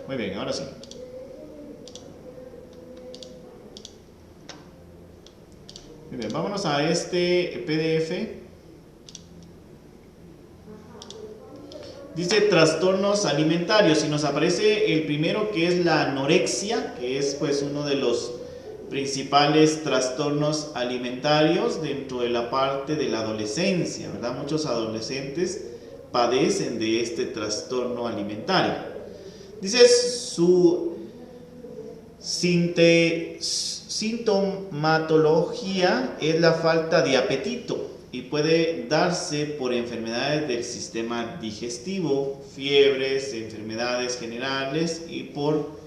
Muy bien, ahora sí. Muy bien, vámonos a este PDF. Dice trastornos alimentarios y nos aparece el primero, que es la anorexia, que es pues uno de los principales trastornos alimentarios dentro de la parte de la adolescencia, ¿verdad? Muchos adolescentes padecen de este trastorno alimentario. Dice su sintomatología es la falta de apetito y puede darse por enfermedades del sistema digestivo, fiebres, enfermedades generales y por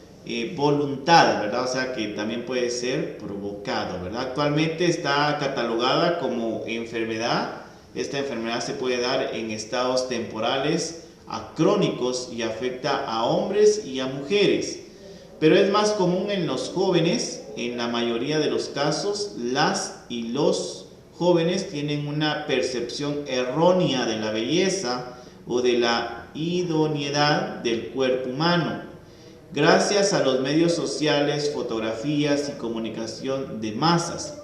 voluntad, ¿verdad? O sea que también puede ser provocado, ¿verdad? Actualmente está catalogada como enfermedad. Esta enfermedad se puede dar en estados temporales a crónicos y afecta a hombres y a mujeres, pero es más común en los jóvenes. En la mayoría de los casos, las y los jóvenes tienen una percepción errónea de la belleza o de la idoneidad del cuerpo humano. Gracias a los medios sociales, fotografías y comunicación de masas,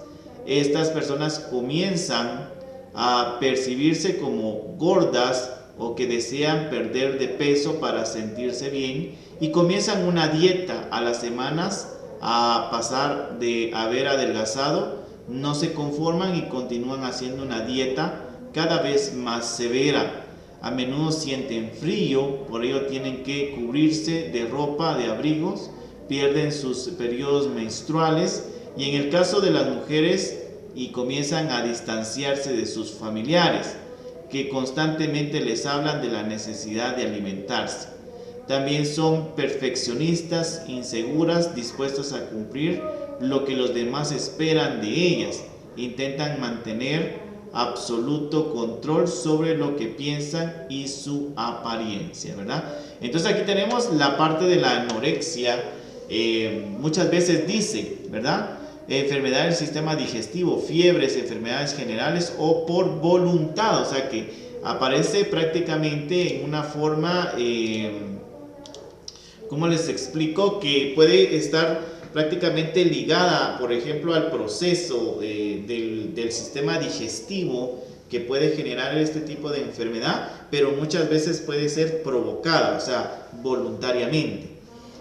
estas personas comienzan a percibirse como gordas o que desean perder de peso para sentirse bien y comienzan una dieta. A las semanas, a pasar de haber adelgazado, no se conforman y continúan haciendo una dieta cada vez más severa. A menudo sienten frío, por ello tienen que cubrirse de ropa, de abrigos, pierden sus periodos menstruales y en el caso de las mujeres y comienzan a distanciarse de sus familiares, que constantemente les hablan de la necesidad de alimentarse. También son perfeccionistas, inseguras, dispuestas a cumplir lo que los demás esperan de ellas. Intentan mantener absoluto control sobre lo que piensan y su apariencia, ¿verdad? Entonces aquí tenemos la parte de la anorexia. Muchas veces dice, ¿verdad? Enfermedad del sistema digestivo, fiebres, enfermedades generales o por voluntad, o sea que aparece prácticamente en una forma, ¿cómo les explico? Que puede estar prácticamente ligada, por ejemplo, al proceso del sistema digestivo que puede generar este tipo de enfermedad, pero muchas veces puede ser provocada, o sea, voluntariamente.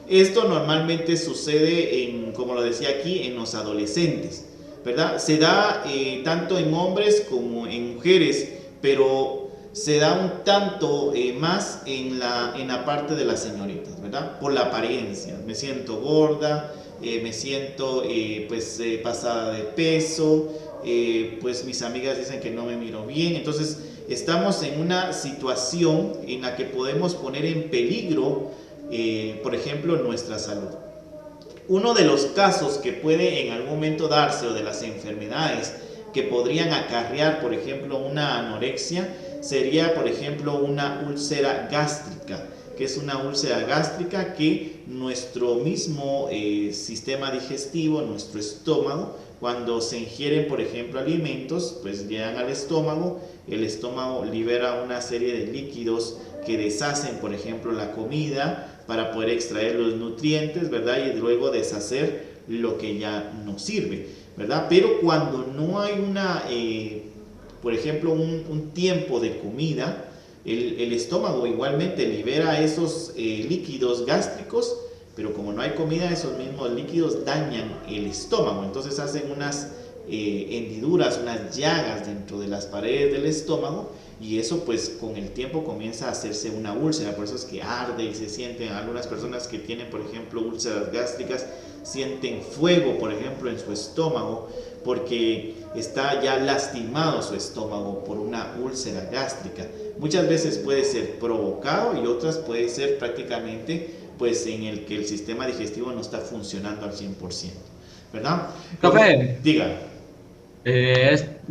Esto normalmente sucede, como lo decía aquí, en los adolescentes, ¿verdad? Se da tanto en hombres como en mujeres, pero se da un tanto más en la parte de las señoritas, ¿verdad? Por la apariencia. Me siento gorda, me siento pasada de peso, pues mis amigas dicen que no me miro bien. Entonces estamos en una situación en la que podemos poner en peligro, por ejemplo, nuestra salud. Uno de los casos que puede en algún momento darse, o de las enfermedades que podrían acarrear, por ejemplo, una anorexia, sería, por ejemplo, una úlcera gástrica, que es una úlcera gástrica que nuestro mismo sistema digestivo, nuestro estómago, cuando se ingieren, por ejemplo, alimentos, pues llegan al estómago, el estómago libera una serie de líquidos que deshacen, por ejemplo, la comida para poder extraer los nutrientes, ¿verdad? Y luego deshacer lo que ya no sirve, ¿verdad? Pero cuando no hay por ejemplo, un tiempo de comida, el estómago igualmente libera esos líquidos gástricos, pero como no hay comida, esos mismos líquidos dañan el estómago. Entonces hacen unas hendiduras, unas llagas dentro de las paredes del estómago, y eso pues con el tiempo comienza a hacerse una úlcera. Por eso es que arde y se sienten. Algunas personas que tienen, por ejemplo, úlceras gástricas, sienten fuego, por ejemplo, en su estómago, porque está ya lastimado su estómago por una úlcera gástrica. Muchas veces puede ser provocado y otras puede ser prácticamente pues en el que el sistema digestivo no está funcionando al 100%, ¿verdad? Profe, Diga.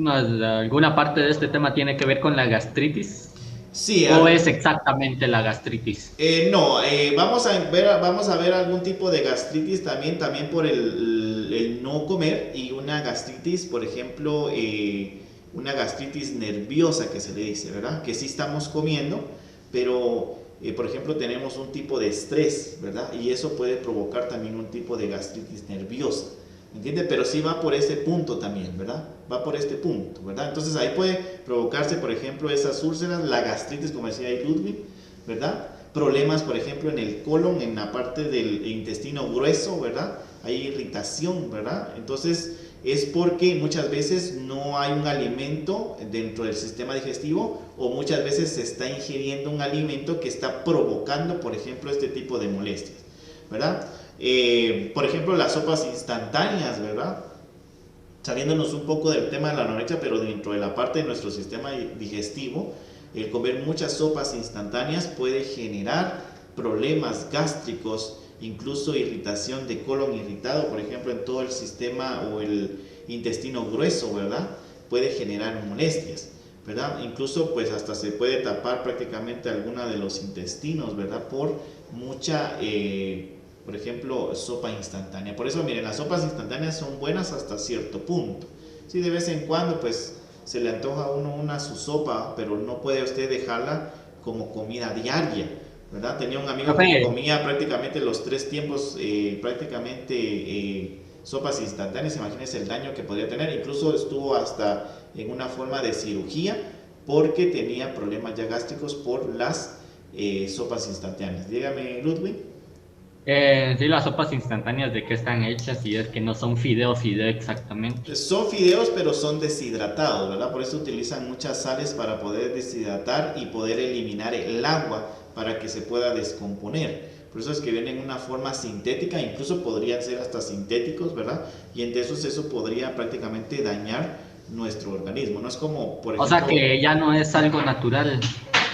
¿alguna parte de este tema tiene que ver con la gastritis? Sí, ¿O es exactamente la gastritis? no, vamos a ver algún tipo de gastritis también por el no comer, y una gastritis, por ejemplo, una gastritis nerviosa que se le dice, ¿verdad? Que sí estamos comiendo, pero por ejemplo, tenemos un tipo de estrés, ¿verdad? Y eso puede provocar también un tipo de gastritis nerviosa, ¿entiende? Pero sí va por ese punto también, ¿verdad? Va por este punto, ¿verdad? Entonces ahí puede provocarse, por ejemplo, esas úlceras, la gastritis, como decía ahí Ludwig, ¿verdad? Problemas, por ejemplo, en el colon, en la parte del intestino grueso, ¿verdad? Hay irritación, ¿verdad? Entonces es porque muchas veces no hay un alimento dentro del sistema digestivo, o muchas veces se está ingiriendo un alimento que está provocando, por ejemplo, este tipo de molestias, ¿verdad? Por ejemplo, las sopas instantáneas, ¿verdad? Saliéndonos un poco del tema de la anorexia, pero dentro de la parte de nuestro sistema digestivo, el comer muchas sopas instantáneas puede generar problemas gástricos, incluso irritación de colon irritado, por ejemplo, en todo el sistema o el intestino grueso, ¿verdad? Puede generar molestias, ¿verdad? Incluso pues hasta se puede tapar prácticamente alguna de los intestinos, ¿verdad? Por mucha, por ejemplo, sopa instantánea. Por eso, miren, las sopas instantáneas son buenas hasta cierto punto. Sí, de vez en cuando pues se le antoja a uno su sopa, pero no puede usted dejarla como comida diaria, ¿verdad? Tenía un amigo que comía prácticamente los 3 tiempos, sopas instantáneas. Imagínense el daño que podría tener. Incluso estuvo hasta en una forma de cirugía porque tenía problemas ya gástricos por las sopas instantáneas. Dígame, Ludwig. Sí, las sopas instantáneas, ¿de qué están hechas? Y es que no son fideo exactamente. Son fideos, pero son deshidratados, ¿verdad? Por eso utilizan muchas sales para poder deshidratar y poder eliminar el agua para que se pueda descomponer. Por eso es que vienen en una forma sintética, incluso podrían ser hasta sintéticos, ¿verdad? Y entonces eso podría prácticamente dañar nuestro organismo. No es como, por ejemplo... O sea que ya no es algo natural,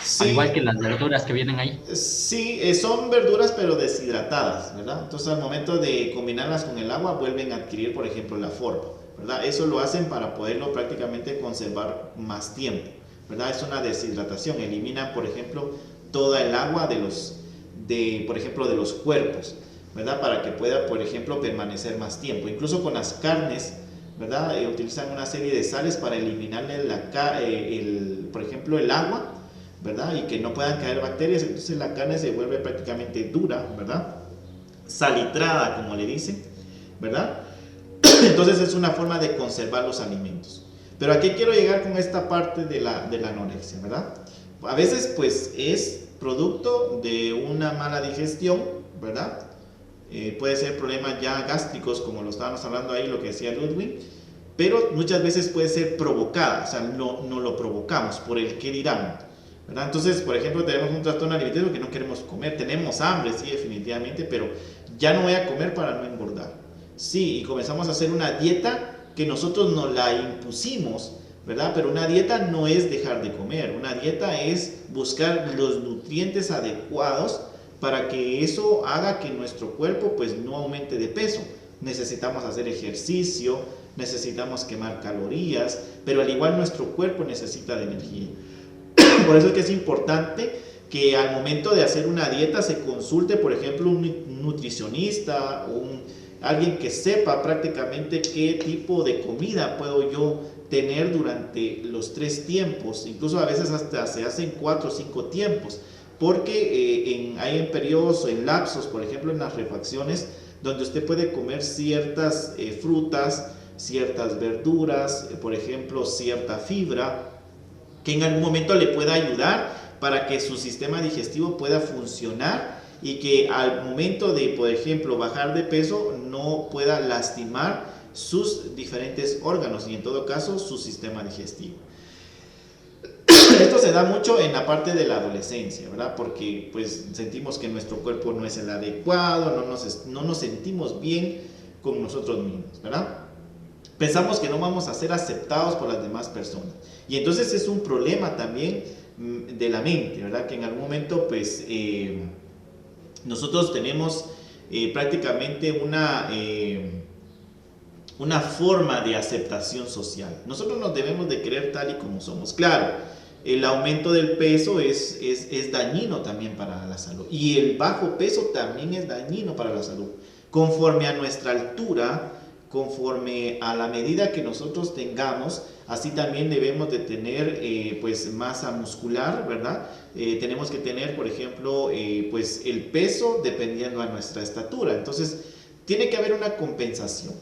Sí, al igual que las verduras que vienen ahí. sí, son verduras pero deshidratadas, ¿verdad? Entonces al momento de combinarlas con el agua vuelven a adquirir, por ejemplo, la forma, ¿verdad? Eso lo hacen para poderlo prácticamente conservar más tiempo, ¿verdad? Es una deshidratación, eliminan, por ejemplo, toda el agua por ejemplo, de los cuerpos, ¿verdad? Para que pueda, por ejemplo, permanecer más tiempo. Incluso con las carnes, ¿verdad? Utilizan una serie de sales para eliminarle por ejemplo, el agua, ¿verdad? Y que no puedan caer bacterias. Entonces la carne se vuelve prácticamente dura, ¿verdad? Salitrada, como le dicen, ¿verdad? Entonces es una forma de conservar los alimentos. Pero ¿a qué quiero llegar con esta parte de la anorexia, ¿verdad? A veces pues es producto de una mala digestión, ¿verdad? Puede ser problemas ya gástricos, como lo estábamos hablando ahí, lo que decía Ludwig, pero muchas veces puede ser provocada, o sea, no lo provocamos por el qué dirán, ¿verdad? Entonces, por ejemplo, tenemos un trastorno alimenticio que no queremos comer, tenemos hambre, sí, definitivamente, pero ya no voy a comer para no engordar. Sí, y comenzamos a hacer una dieta que nosotros nos la impusimos, ¿verdad? Pero una dieta no es dejar de comer, una dieta es buscar los nutrientes adecuados para que eso haga que nuestro cuerpo pues no aumente de peso. Necesitamos hacer ejercicio, necesitamos quemar calorías, pero al igual nuestro cuerpo necesita de energía. Por eso es que es importante que al momento de hacer una dieta se consulte, por ejemplo, un nutricionista o alguien que sepa prácticamente qué tipo de comida puedo yo tener durante los 3 tiempos. Incluso a veces hasta se hacen 4 o 5 tiempos, porque hay en periodos o en lapsos, por ejemplo en las refacciones, donde usted puede comer ciertas frutas, ciertas verduras, por ejemplo cierta fibra, que en algún momento le pueda ayudar para que su sistema digestivo pueda funcionar y que al momento de, por ejemplo, bajar de peso no pueda lastimar sus diferentes órganos y en todo caso su sistema digestivo. Esto se da mucho en la parte de la adolescencia, ¿verdad? Porque pues sentimos que nuestro cuerpo no es el adecuado, no nos sentimos bien con nosotros mismos, ¿verdad? Pensamos que no vamos a ser aceptados por las demás personas. Y entonces es un problema también de la mente, ¿verdad? Que en algún momento pues nosotros tenemos prácticamente una forma de aceptación social. Nosotros nos debemos de querer tal y como somos. Claro, el aumento del peso es dañino también para la salud. Y el bajo peso también es dañino para la salud. Conforme a nuestra altura, conforme a la medida que nosotros tengamos, Así también debemos de tener pues masa muscular, ¿verdad? Tenemos que tener, por ejemplo, pues el peso dependiendo a nuestra estatura. Entonces, tiene que haber una compensación,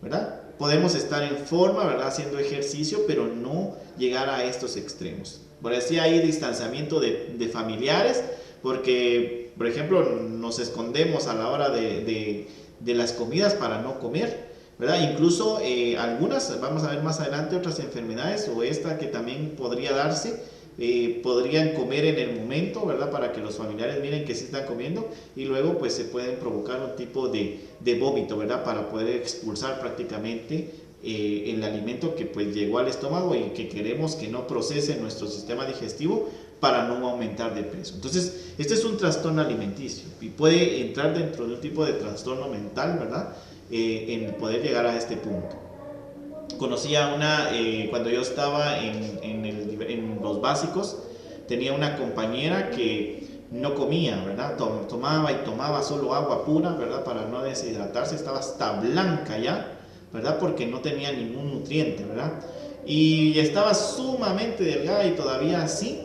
¿verdad? Podemos estar en forma, ¿verdad? Haciendo ejercicio, pero no llegar a estos extremos. Por así hay distanciamiento de familiares, porque, por ejemplo, nos escondemos a la hora de las comidas para no comer, ¿verdad? Incluso algunas, vamos a ver más adelante, otras enfermedades o esta que también podría darse, podrían comer en el momento, ¿verdad? Para que los familiares miren que sí están comiendo y luego pues se pueden provocar un tipo de vómito, ¿verdad? Para poder expulsar prácticamente el alimento que pues llegó al estómago y que queremos que no procese nuestro sistema digestivo para no aumentar de peso. Entonces, este es un trastorno alimenticio y puede entrar dentro de un tipo de trastorno mental, ¿verdad? En poder llegar a este punto. Conocí a una, cuando yo estaba en los básicos, tenía una compañera que no comía, ¿verdad? Tomaba y tomaba solo agua pura, ¿verdad? Para no deshidratarse, estaba hasta blanca ya, ¿verdad? Porque no tenía ningún nutriente, ¿verdad? Y estaba sumamente delgada y todavía así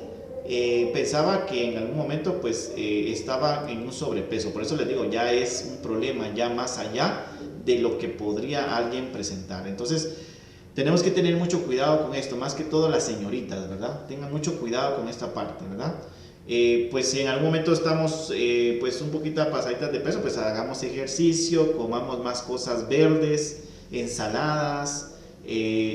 pensaba que en algún momento pues estaba en un sobrepeso. Por eso les digo, ya es un problema ya más allá de lo que podría alguien presentar. Entonces, tenemos que tener mucho cuidado con esto, más que todo las señoritas, ¿verdad? Tengan mucho cuidado con esta parte, ¿verdad? Pues si en algún momento estamos pues un poquito pasaditas de peso, pues hagamos ejercicio, comamos más cosas verdes, ensaladas,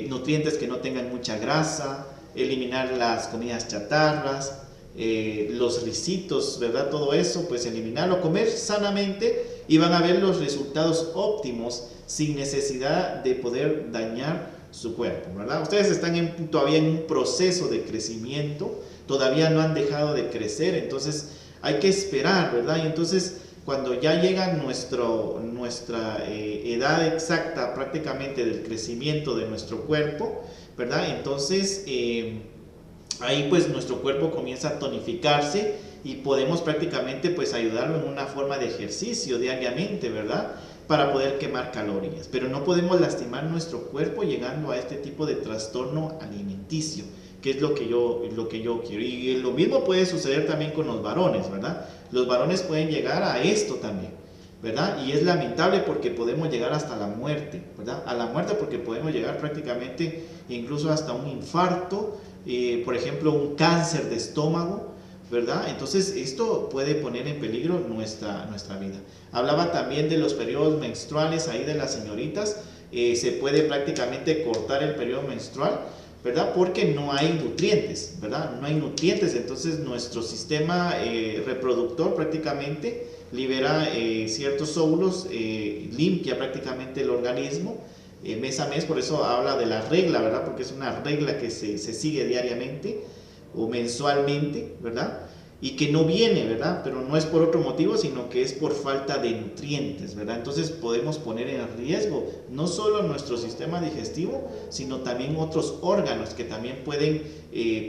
nutrientes que no tengan mucha grasa, eliminar las comidas chatarras, los risitos, ¿verdad? Todo eso, pues eliminarlo, comer sanamente y van a ver los resultados óptimos sin necesidad de poder dañar su cuerpo, ¿verdad? Ustedes están todavía en un proceso de crecimiento, todavía no han dejado de crecer, entonces hay que esperar, ¿verdad? Y entonces cuando ya llega nuestra edad exacta prácticamente del crecimiento de nuestro cuerpo, ¿verdad? Entonces ahí pues nuestro cuerpo comienza a tonificarse y podemos prácticamente pues ayudarlo en una forma de ejercicio diariamente, ¿verdad? Para poder quemar calorías, pero no podemos lastimar nuestro cuerpo llegando a este tipo de trastorno alimenticio, que es lo que yo quiero. Y lo mismo puede suceder también con los varones, ¿verdad? Los varones pueden llegar a esto también, ¿verdad? Y es lamentable porque podemos llegar hasta la muerte, ¿verdad? A la muerte porque podemos llegar prácticamente incluso hasta un infarto, por ejemplo, un cáncer de estómago, ¿verdad? Entonces esto puede poner en peligro nuestra vida. Hablaba también de los periodos menstruales ahí de las señoritas. Se puede prácticamente cortar el periodo menstrual, ¿verdad? Porque no hay nutrientes, ¿verdad? No hay nutrientes, entonces nuestro sistema reproductor prácticamente libera ciertos óvulos, limpia prácticamente el organismo mes a mes. Por eso habla de la regla, ¿verdad? Porque es una regla que se sigue diariamente o mensualmente, ¿verdad? Y que no viene, ¿verdad? Pero no es por otro motivo, sino que es por falta de nutrientes, ¿verdad? Entonces podemos poner en riesgo no solo nuestro sistema digestivo, sino también otros órganos que también pueden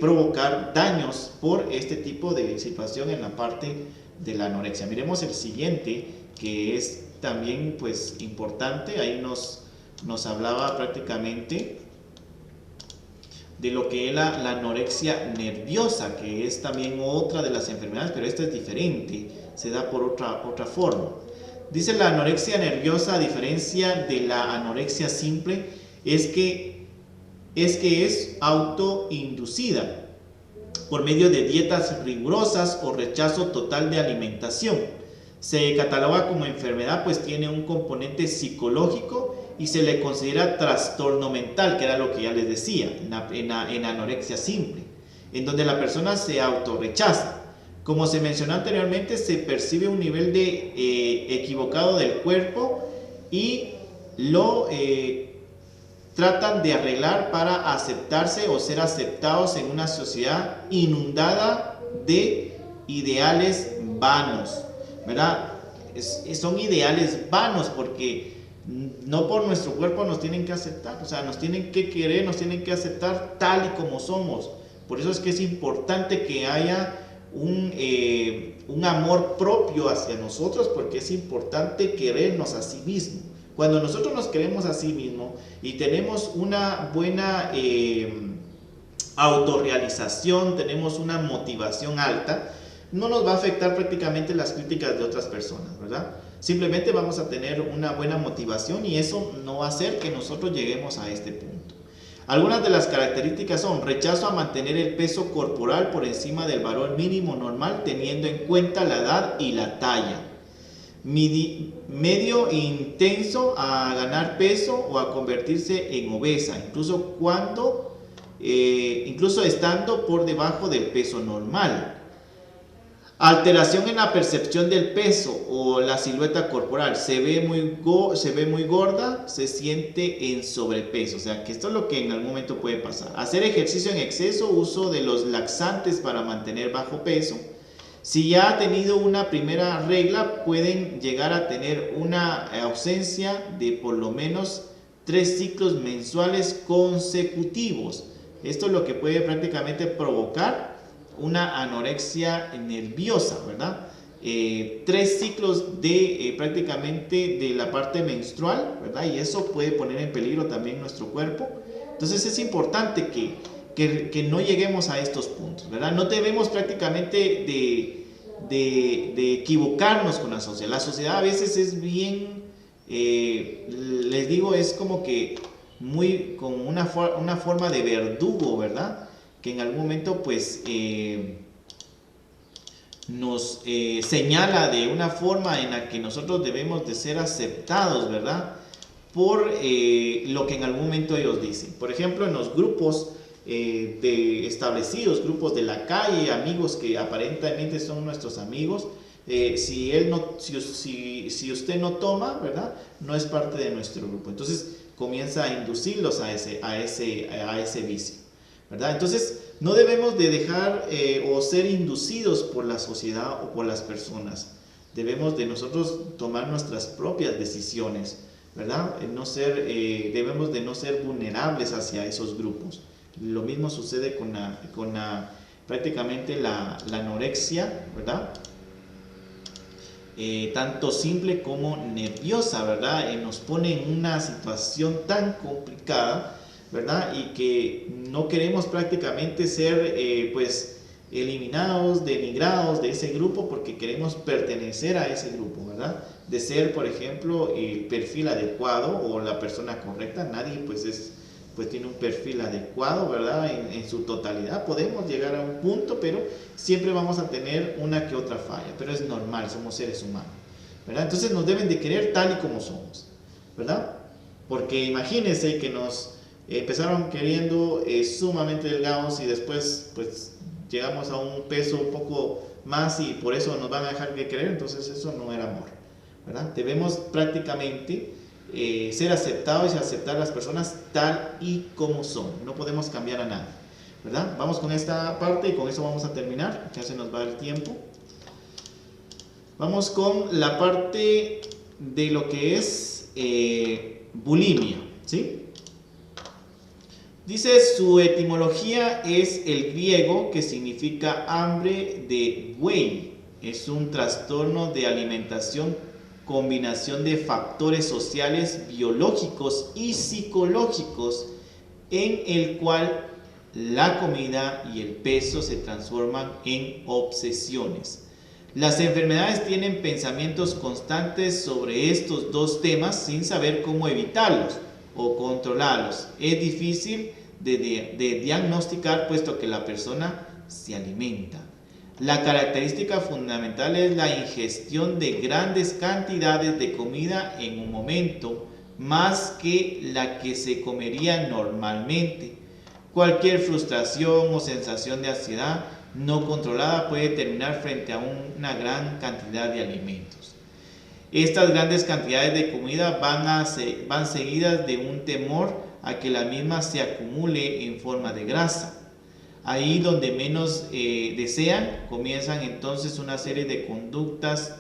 provocar daños por este tipo de situación en la parte de la anorexia. Miremos el siguiente, que es también pues importante. Ahí nos hablaba prácticamente de lo que es la anorexia nerviosa, que es también otra de las enfermedades, pero esta es diferente, se da por otra forma. Dice la anorexia nerviosa, a diferencia de la anorexia simple, es que es autoinducida por medio de dietas rigurosas o rechazo total de alimentación. Se cataloga como enfermedad, pues tiene un componente psicológico y se le considera trastorno mental, que era lo que ya les decía, en anorexia simple, en donde la persona se autorrechaza. Como se mencionó anteriormente, se percibe un nivel de equivocado del cuerpo y lo tratan de arreglar para aceptarse o ser aceptados en una sociedad inundada de ideales vanos, ¿verdad? Son ideales vanos porque no por nuestro cuerpo nos tienen que aceptar, o sea, nos tienen que querer, nos tienen que aceptar tal y como somos. Por eso es que es importante que haya un amor propio hacia nosotros, porque es importante querernos a sí mismo. Cuando nosotros nos queremos a sí mismos y tenemos una buena autorrealización, tenemos una motivación alta, no nos va a afectar prácticamente las críticas de otras personas, ¿verdad? Simplemente vamos a tener una buena motivación y eso no va a hacer que nosotros lleguemos a este punto. Algunas de las características son rechazo a mantener el peso corporal por encima del valor mínimo normal teniendo en cuenta la edad y la talla. Medio intenso a ganar peso o a convertirse en obesa, incluso estando por debajo del peso normal. Alteración en la percepción del peso o la silueta corporal. Se ve muy gorda, se siente en sobrepeso. O sea, que esto es lo que en algún momento puede pasar. Hacer ejercicio en exceso, uso de los laxantes para mantener bajo peso. Si ya ha tenido una primera regla, pueden llegar a tener una ausencia de por lo menos 3 ciclos mensuales consecutivos. Esto es lo que puede prácticamente provocar una anorexia nerviosa, ¿verdad? 3 ciclos de prácticamente de la parte menstrual, ¿verdad? Y eso puede poner en peligro también nuestro cuerpo. Entonces es importante que no lleguemos a estos puntos, ¿verdad? No debemos prácticamente de equivocarnos con la sociedad. La sociedad a veces es bien, les digo, es como que muy con una forma de verdugo, ¿verdad? Que en algún momento pues nos señala de una forma en la que nosotros debemos de ser aceptados, ¿verdad? Por lo que en algún momento ellos dicen. Por ejemplo, en los grupos de establecidos, grupos de la calle, amigos que aparentemente son nuestros amigos, si usted no toma, ¿verdad? No es parte de nuestro grupo. Entonces comienza a inducirlos a ese vicio, ¿verdad? Entonces no debemos de dejar o ser inducidos por la sociedad o por las personas. Debemos de nosotros tomar nuestras propias decisiones, ¿verdad? Debemos de no ser vulnerables hacia esos grupos. Lo mismo sucede con prácticamente la anorexia, ¿verdad? Tanto simple como nerviosa, ¿verdad? Nos pone en una situación tan complicada, ¿verdad? Y que no queremos prácticamente ser pues eliminados, denigrados de ese grupo porque queremos pertenecer a ese grupo, ¿verdad? De ser, por ejemplo, el perfil adecuado o la persona correcta. Nadie pues tiene un perfil adecuado, ¿verdad? En su totalidad podemos llegar a un punto, pero siempre vamos a tener una que otra falla, pero es normal, somos seres humanos, ¿verdad? Entonces nos deben de querer tal y como somos, ¿verdad? Porque imagínense que nos empezaron queriendo sumamente delgados y después pues llegamos a un peso un poco más y por eso nos van a dejar de querer. Entonces eso no era amor, ¿verdad? Debemos prácticamente ser aceptados y aceptar a las personas tal y como son. No podemos cambiar a nadie, ¿verdad? Vamos con esta parte y con eso vamos a terminar, ya se nos va el tiempo. Vamos con la parte de lo que es bulimia, ¿sí? Dice, su etimología es el griego, que significa hambre de buey. Es un trastorno de alimentación, combinación de factores sociales, biológicos y psicológicos, en el cual la comida y el peso se transforman en obsesiones. Las enfermedades tienen pensamientos constantes sobre estos dos temas sin saber cómo evitarlos o controlarlos. Es difícil de diagnosticar puesto que la persona se alimenta. La característica fundamental es la ingestión de grandes cantidades de comida en un momento, más que la que se comería normalmente. Cualquier frustración o sensación de ansiedad no controlada puede terminar frente a una gran cantidad de alimentos. Estas grandes cantidades de comida van seguidas de un temor a que la misma se acumule en forma de grasa. Ahí donde menos desean, comienzan entonces una serie de conductas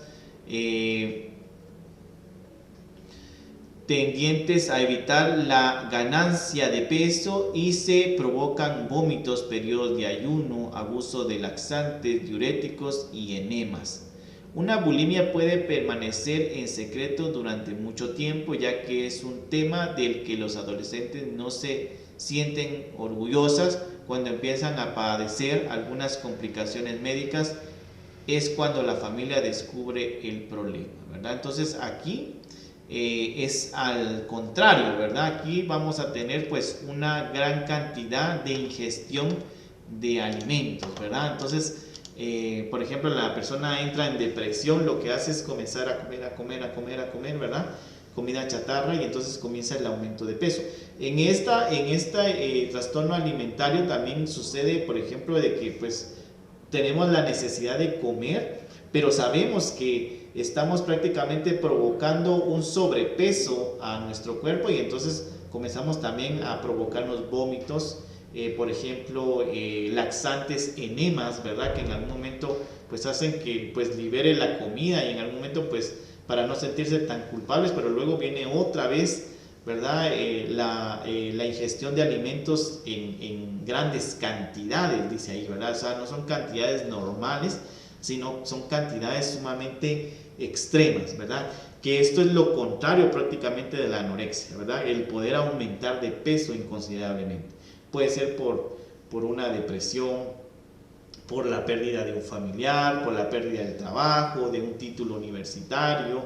tendientes a evitar la ganancia de peso y se provocan vómitos, periodos de ayuno, abuso de laxantes, diuréticos y enemas. Una bulimia puede permanecer en secreto durante mucho tiempo, ya que es un tema del que los adolescentes no se sienten orgullosas. Cuando empiezan a padecer algunas complicaciones médicas es cuando la familia descubre el problema, ¿verdad? Entonces aquí es al contrario, ¿verdad? Aquí vamos a tener pues una gran cantidad de ingestión de alimentos, ¿verdad? Entonces, por ejemplo, la persona entra en depresión, lo que hace es comenzar a comer, a comer, a comer, a comer, ¿verdad? Comida chatarra, y entonces comienza el aumento de peso. En este trastorno alimentario también sucede, por ejemplo, de que pues tenemos la necesidad de comer, pero sabemos que estamos prácticamente provocando un sobrepeso a nuestro cuerpo, y entonces comenzamos también a provocarnos vómitos, por ejemplo, laxantes, enemas, ¿verdad? Que en algún momento pues hacen que pues libere la comida, y en algún momento pues para no sentirse tan culpables, pero luego viene otra vez, ¿verdad? La ingestión de alimentos en grandes cantidades, dice ahí, ¿verdad? O sea, no son cantidades normales, sino son cantidades sumamente extremas, ¿verdad? Que esto es lo contrario prácticamente de la anorexia, ¿verdad? El poder aumentar de peso inconsiderablemente. Puede ser por una depresión, por la pérdida de un familiar, por la pérdida del trabajo, de un título universitario,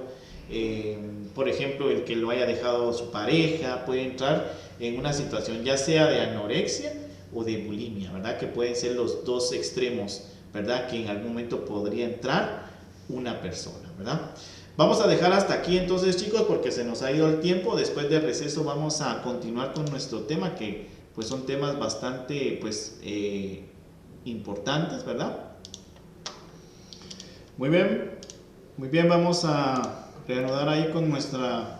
por ejemplo, el que lo haya dejado su pareja, puede entrar en una situación ya sea de anorexia o de bulimia, ¿verdad? Que pueden ser los dos extremos, ¿verdad? Que en algún momento podría entrar una persona, ¿verdad? Vamos a dejar hasta aquí entonces, chicos, porque se nos ha ido el tiempo. Después del receso vamos a continuar con nuestro tema, que pues son temas bastante pues importantes, ¿verdad? Muy bien, vamos a reanudar ahí con nuestra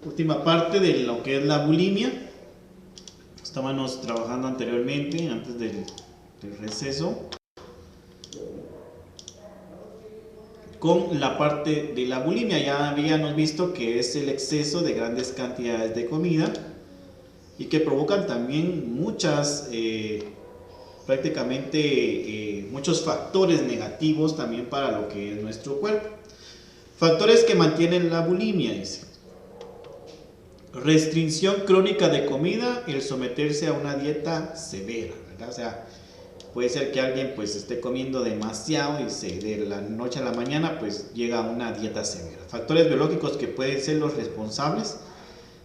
última parte de lo que es la bulimia. Estábamos trabajando anteriormente, antes del receso, con la parte de la bulimia. Ya habíamos visto que es el exceso de grandes cantidades de comida y que provocan también prácticamente muchos factores negativos también para lo que es nuestro cuerpo. Factores que mantienen la bulimia, dice: restricción crónica de comida, el someterse a una dieta severa, ¿verdad? O sea, puede ser que alguien pues esté comiendo demasiado y de la noche a la mañana pues llega a una dieta severa. Factores biológicos que pueden ser los responsables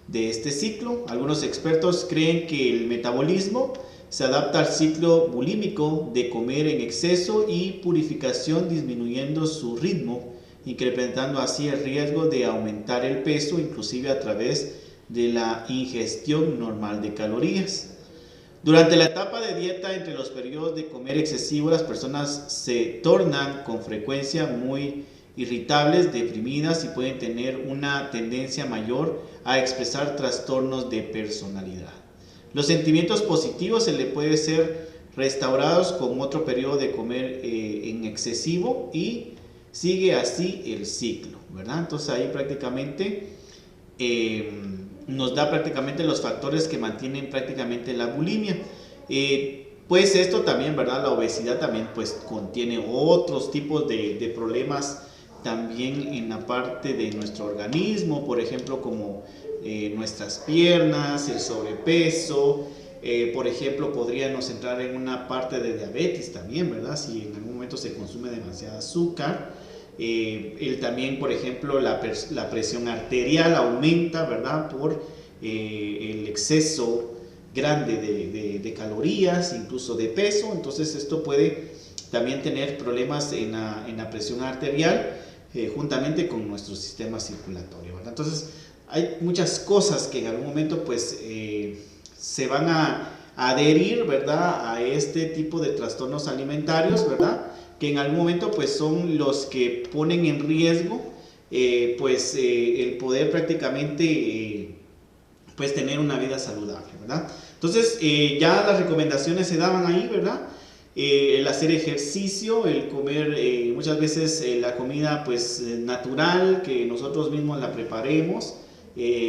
de este ciclo. Algunos expertos creen que el metabolismo se adapta al ciclo bulímico de comer en exceso y purificación, disminuyendo su ritmo, incrementando así el riesgo de aumentar el peso, inclusive a través de la ingestión normal de calorías. Durante la etapa de dieta, entre los periodos de comer excesivo, las personas se tornan con frecuencia muy irritables, deprimidas, y pueden tener una tendencia mayor a expresar trastornos de personalidad. Los sentimientos positivos se le puede ser restaurados con otro periodo de comer en excesivo, y sigue así el ciclo, ¿verdad? Entonces ahí prácticamente nos da prácticamente los factores que mantienen prácticamente la bulimia. Pues esto también, ¿verdad? La obesidad también pues contiene otros tipos de problemas también en la parte de nuestro organismo, por ejemplo, como nuestras piernas, el sobrepeso, por ejemplo, podríamos entrar en una parte de diabetes también, ¿verdad? Si en algún momento se consume demasiado azúcar. También, por ejemplo, la presión arterial aumenta, ¿verdad? Por el exceso grande de calorías, incluso de peso. Entonces esto puede también tener problemas en la presión arterial, juntamente con nuestro sistema circulatorio, ¿verdad? Entonces hay muchas cosas que en algún momento pues se van a adherir, ¿verdad? A este tipo de trastornos alimentarios, ¿verdad? Que en algún momento pues son los que ponen en riesgo el poder prácticamente pues tener una vida saludable, ¿verdad? Entonces ya las recomendaciones se daban ahí, ¿verdad? El hacer ejercicio, el comer muchas veces la comida pues natural, que nosotros mismos la preparemos,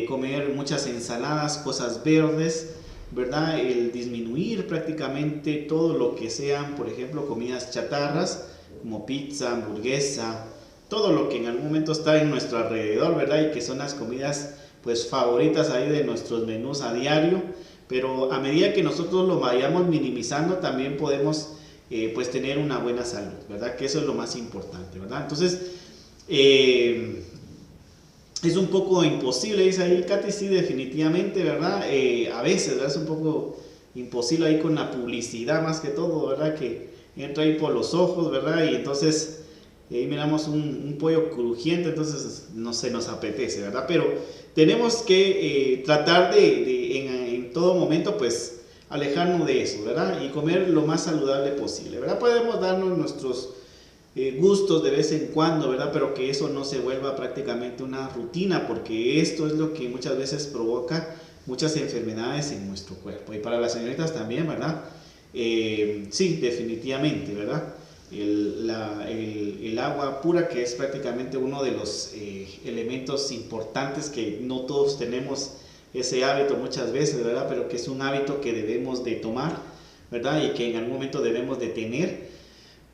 comer muchas ensaladas, cosas verdes, ¿verdad? El disminuir prácticamente todo lo que sean, por ejemplo, comidas chatarras como pizza, hamburguesa, todo lo que en algún momento está en nuestro alrededor, ¿verdad? Y que son las comidas pues favoritas ahí de nuestros menús a diario, pero a medida que nosotros lo vayamos minimizando también podemos pues tener una buena salud, ¿verdad? Que eso es lo más importante, ¿verdad? Entonces, es un poco imposible, dice ahí Katy, sí, definitivamente, ¿verdad? A veces, ¿verdad? Es un poco imposible ahí con la publicidad más que todo, ¿verdad? Que entra ahí por los ojos, ¿verdad? Y entonces ahí miramos un pollo crujiente, entonces no se nos apetece, ¿verdad? Pero tenemos que tratar en todo momento, pues, alejarnos de eso, ¿verdad? Y comer lo más saludable posible, ¿verdad? Podemos darnos nuestros gustos de vez en cuando, ¿verdad? Pero que eso no se vuelva prácticamente una rutina, porque esto es lo que muchas veces provoca muchas enfermedades en nuestro cuerpo. Y para las señoritas también, ¿verdad? Sí, definitivamente, ¿verdad? El agua pura, que es prácticamente uno de los elementos importantes que no todos tenemos ese hábito muchas veces, ¿verdad? Pero que es un hábito que debemos de tomar, ¿verdad? Y que en algún momento debemos de tener,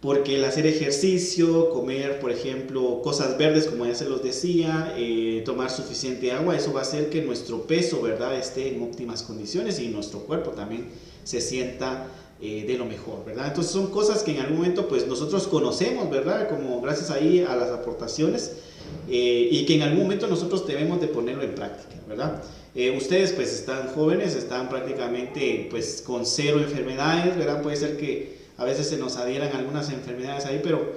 porque el hacer ejercicio, comer, por ejemplo, cosas verdes, como ya se los decía, tomar suficiente agua, eso va a hacer que nuestro peso, ¿verdad?, esté en óptimas condiciones y nuestro cuerpo también se sienta de lo mejor, ¿verdad? Entonces son cosas que en algún momento pues nosotros conocemos, ¿verdad? Como gracias ahí a las aportaciones y que en algún momento nosotros debemos de ponerlo en práctica, ¿verdad? Ustedes pues están jóvenes, están prácticamente pues con 0 enfermedades, ¿verdad? Puede ser que a veces se nos adhieran algunas enfermedades ahí, pero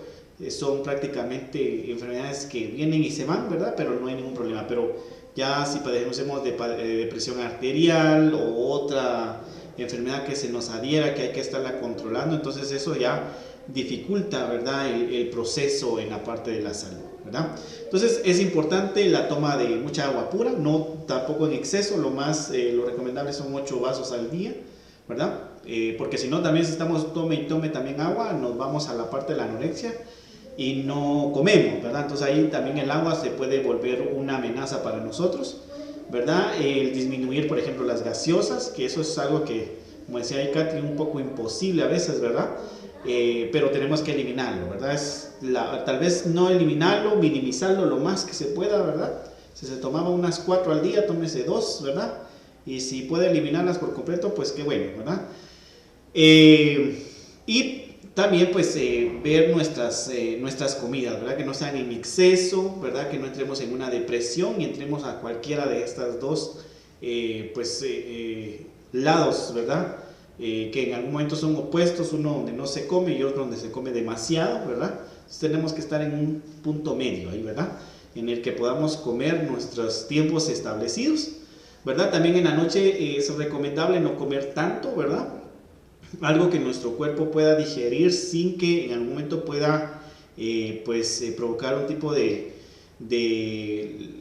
son prácticamente enfermedades que vienen y se van, ¿verdad? Pero no hay ningún problema. Pero ya si padecemos de depresión arterial o otra enfermedad que se nos adhiera, que hay que estarla controlando, entonces eso ya dificulta, ¿verdad?, el proceso en la parte de la salud, ¿verdad? Entonces es importante la toma de mucha agua pura, no tampoco en exceso, lo recomendable son 8 vasos al día, ¿verdad? Porque si no, también si estamos tome y tome también agua, nos vamos a la parte de la anorexia y no comemos, ¿verdad? Entonces ahí también el agua se puede volver una amenaza para nosotros, ¿verdad? El disminuir, por ejemplo, las gaseosas, que eso es algo que, como decía ahí Katy, un poco imposible a veces, ¿verdad? Pero tenemos que eliminarlo, ¿verdad? Tal vez no eliminarlo, minimizarlo lo más que se pueda, ¿verdad? Si se tomaba unas 4 al día, tómese 2, ¿verdad? Y si puede eliminarlas por completo, pues qué bueno, ¿verdad? Y también pues ver nuestras comidas, ¿verdad? Que no sean en exceso, ¿verdad? Que no entremos en una depresión y entremos a cualquiera de estas dos lados, ¿verdad? Que en algún momento son opuestos, uno donde no se come y otro donde se come demasiado, ¿verdad? Entonces tenemos que estar en un punto medio ahí, ¿verdad? En el que podamos comer nuestros tiempos establecidos, ¿verdad? También en la noche es recomendable no comer tanto, ¿verdad? Algo que nuestro cuerpo pueda digerir sin que en algún momento pueda provocar un tipo de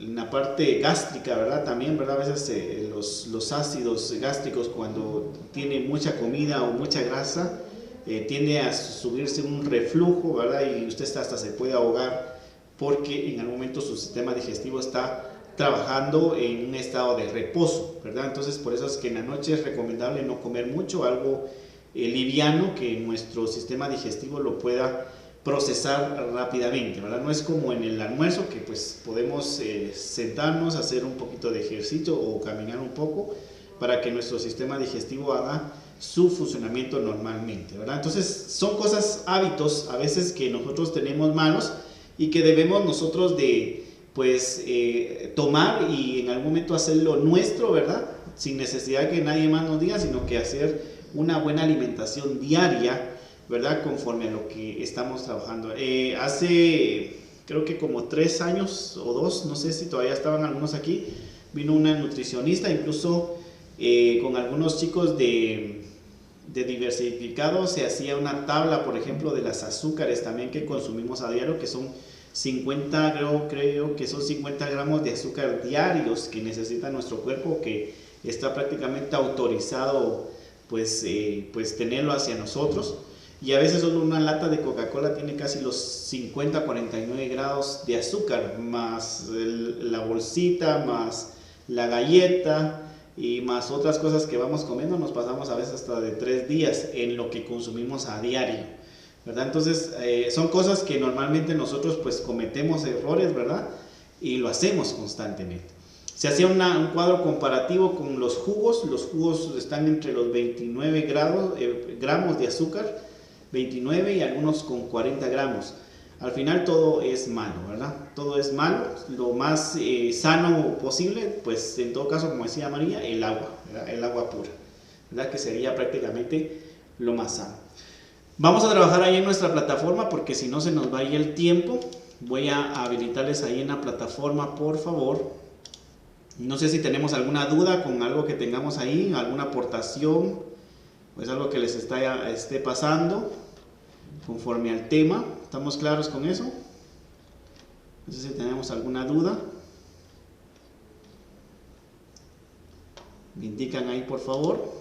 una parte gástrica, ¿verdad? También, ¿verdad? A veces los ácidos gástricos, cuando tiene mucha comida o mucha grasa, tiende a subirse un reflujo, ¿verdad? Y usted hasta se puede ahogar porque en algún momento su sistema digestivo está trabajando en un estado de reposo, ¿verdad? Entonces por eso es que en la noche es recomendable no comer mucho, algo liviano que nuestro sistema digestivo lo pueda procesar rápidamente, ¿verdad? No es como en el almuerzo que pues podemos sentarnos, hacer un poquito de ejercicio o caminar un poco para que nuestro sistema digestivo haga su funcionamiento normalmente, ¿verdad? Entonces son cosas, hábitos a veces que nosotros tenemos malos y que debemos nosotros de tomar y en algún momento hacerlo nuestro, ¿verdad? Sin necesidad que nadie más nos diga, sino que hacer una buena alimentación diaria, ¿verdad? Conforme a lo que estamos trabajando. Hace creo que como 3 años o 2, no sé si todavía estaban algunos aquí, vino una nutricionista, incluso con algunos chicos de diversificado se hacía una tabla, por ejemplo, de las azúcares también que consumimos a diario, que son 50, creo que son 50 gramos de azúcar diarios que necesita nuestro cuerpo, que está prácticamente autorizado pues tenerlo hacia nosotros. Y a veces solo una lata de Coca-Cola tiene casi los 50, 49 grados de azúcar, más la bolsita, más la galleta y más otras cosas que vamos comiendo. Nos pasamos a veces hasta de 3 días en lo que consumimos a diario, ¿verdad? Entonces, son cosas que normalmente nosotros pues cometemos errores, ¿verdad? Y lo hacemos constantemente. Se hacía un cuadro comparativo con los jugos están entre los 29 gramos de azúcar, 29 y algunos con 40 gramos. Al final todo es malo, ¿verdad? Todo es malo, lo más sano posible, pues en todo caso, como decía María, el agua, ¿verdad? El agua pura, ¿verdad? Que sería prácticamente lo más sano. Vamos a trabajar ahí en nuestra plataforma porque si no se nos va ahí el tiempo. Voy a habilitarles ahí en la plataforma, por favor. No sé si tenemos alguna duda con algo que tengamos ahí, alguna aportación, pues algo que les esté pasando conforme al tema. ¿Estamos claros con eso? No sé si tenemos alguna duda. Me indican ahí, por favor.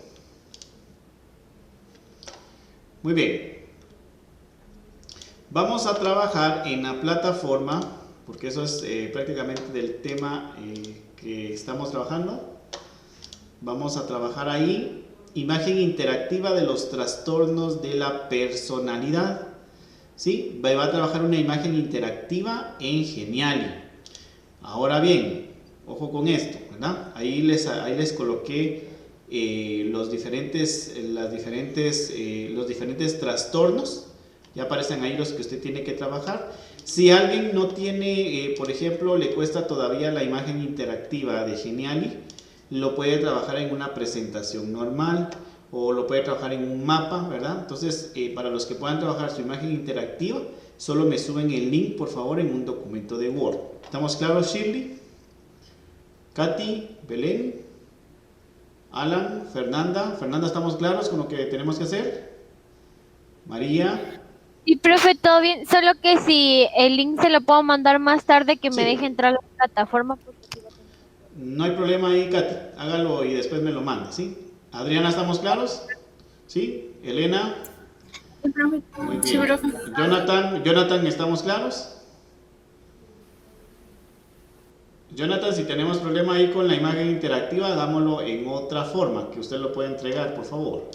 Muy bien. Vamos a trabajar en la plataforma, porque eso es prácticamente del tema que estamos trabajando. Vamos a trabajar ahí, imagen interactiva de los trastornos de la personalidad. ¿Sí? Va a trabajar una imagen interactiva en Geniali. Ahora bien, ojo con esto, ¿verdad? Ahí les coloqué los diferentes trastornos. Ya aparecen ahí los que usted tiene que trabajar. Si alguien no tiene, por ejemplo, le cuesta todavía la imagen interactiva de Geniali, lo puede trabajar en una presentación normal o lo puede trabajar en un mapa, ¿verdad? Entonces, para los que puedan trabajar su imagen interactiva, solo me suben el link, por favor, en un documento de Word. ¿Estamos claros, Shirley? Katy, Belén, Alan, Fernanda. Fernanda, ¿estamos claros con lo que tenemos que hacer? María. Sí, profe, todo bien, solo que si el link se lo puedo mandar más tarde, que me Sí. deje entrar a la plataforma. No hay problema ahí, Katy. Hágalo y después me lo manda, ¿sí? Adriana, ¿estamos claros? ¿Sí? Elena. Muy bien. Sí, profe. Jonathan, ¿estamos claros? Jonathan, si tenemos problema ahí con la imagen interactiva, hagámoslo en otra forma, que usted lo pueda entregar, por favor.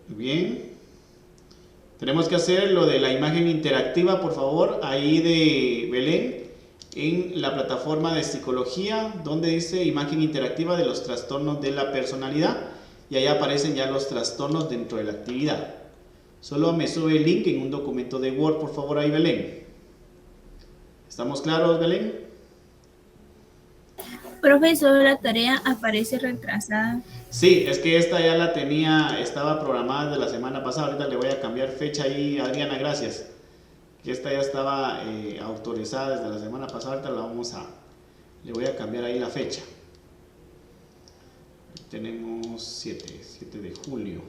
Bien. Tenemos que hacer lo de la imagen interactiva, por favor, ahí de Belén, en la plataforma de psicología, donde dice imagen interactiva de los trastornos de la personalidad, y ahí aparecen ya los trastornos dentro de la actividad. Solo me sube el link en un documento de Word, por favor, ahí Belén. ¿Estamos claros, Belén? Profesor, la tarea aparece retrasada. Sí, es que esta ya la tenía, estaba programada de la semana pasada. Ahorita le voy a cambiar fecha ahí, Adriana, gracias. Que esta ya estaba autorizada desde la semana pasada. Ahorita le voy a cambiar ahí la fecha. Tenemos 7 de julio.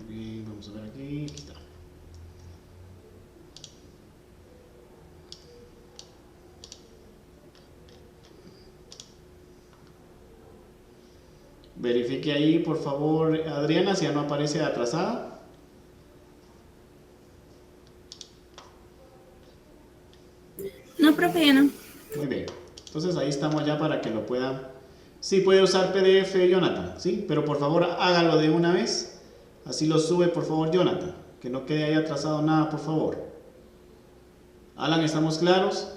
Bien, vamos a ver aquí está. Verifique ahí, por favor, Adriana, si ya no aparece atrasada. No, profe, ya no. Muy bien. Entonces ahí estamos ya para que lo puedan. Sí, puede usar PDF, Jonathan, ¿sí? Pero por favor hágalo de una vez. Así lo sube, por favor, Jonathan. Que no quede ahí atrasado nada, por favor. Alan, ¿estamos claros?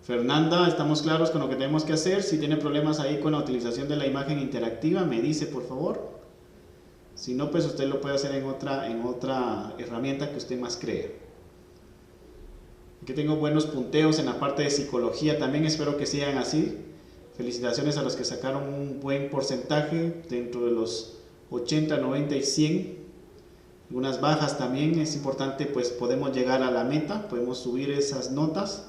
Fernanda, ¿estamos claros con lo que tenemos que hacer? Si tiene problemas ahí con la utilización de la imagen interactiva, me dice, por favor. Si no, pues usted lo puede hacer en otra herramienta que usted más crea. Aquí tengo buenos punteos en la parte de psicología también, espero que sigan así. Felicitaciones a los que sacaron un buen porcentaje dentro de los 80, 90 y 100. Algunas bajas también, es importante, pues podemos llegar a la meta, podemos subir esas notas,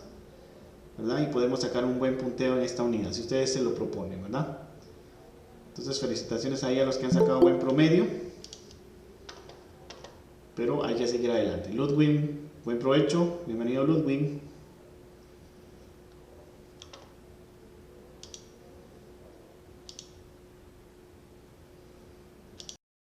¿verdad? Y podemos sacar un buen punteo en esta unidad, si ustedes se lo proponen, ¿verdad? Entonces felicitaciones ahí a los que han sacado buen promedio, pero hay que seguir adelante. Ludwig, buen provecho, bienvenido Ludwig.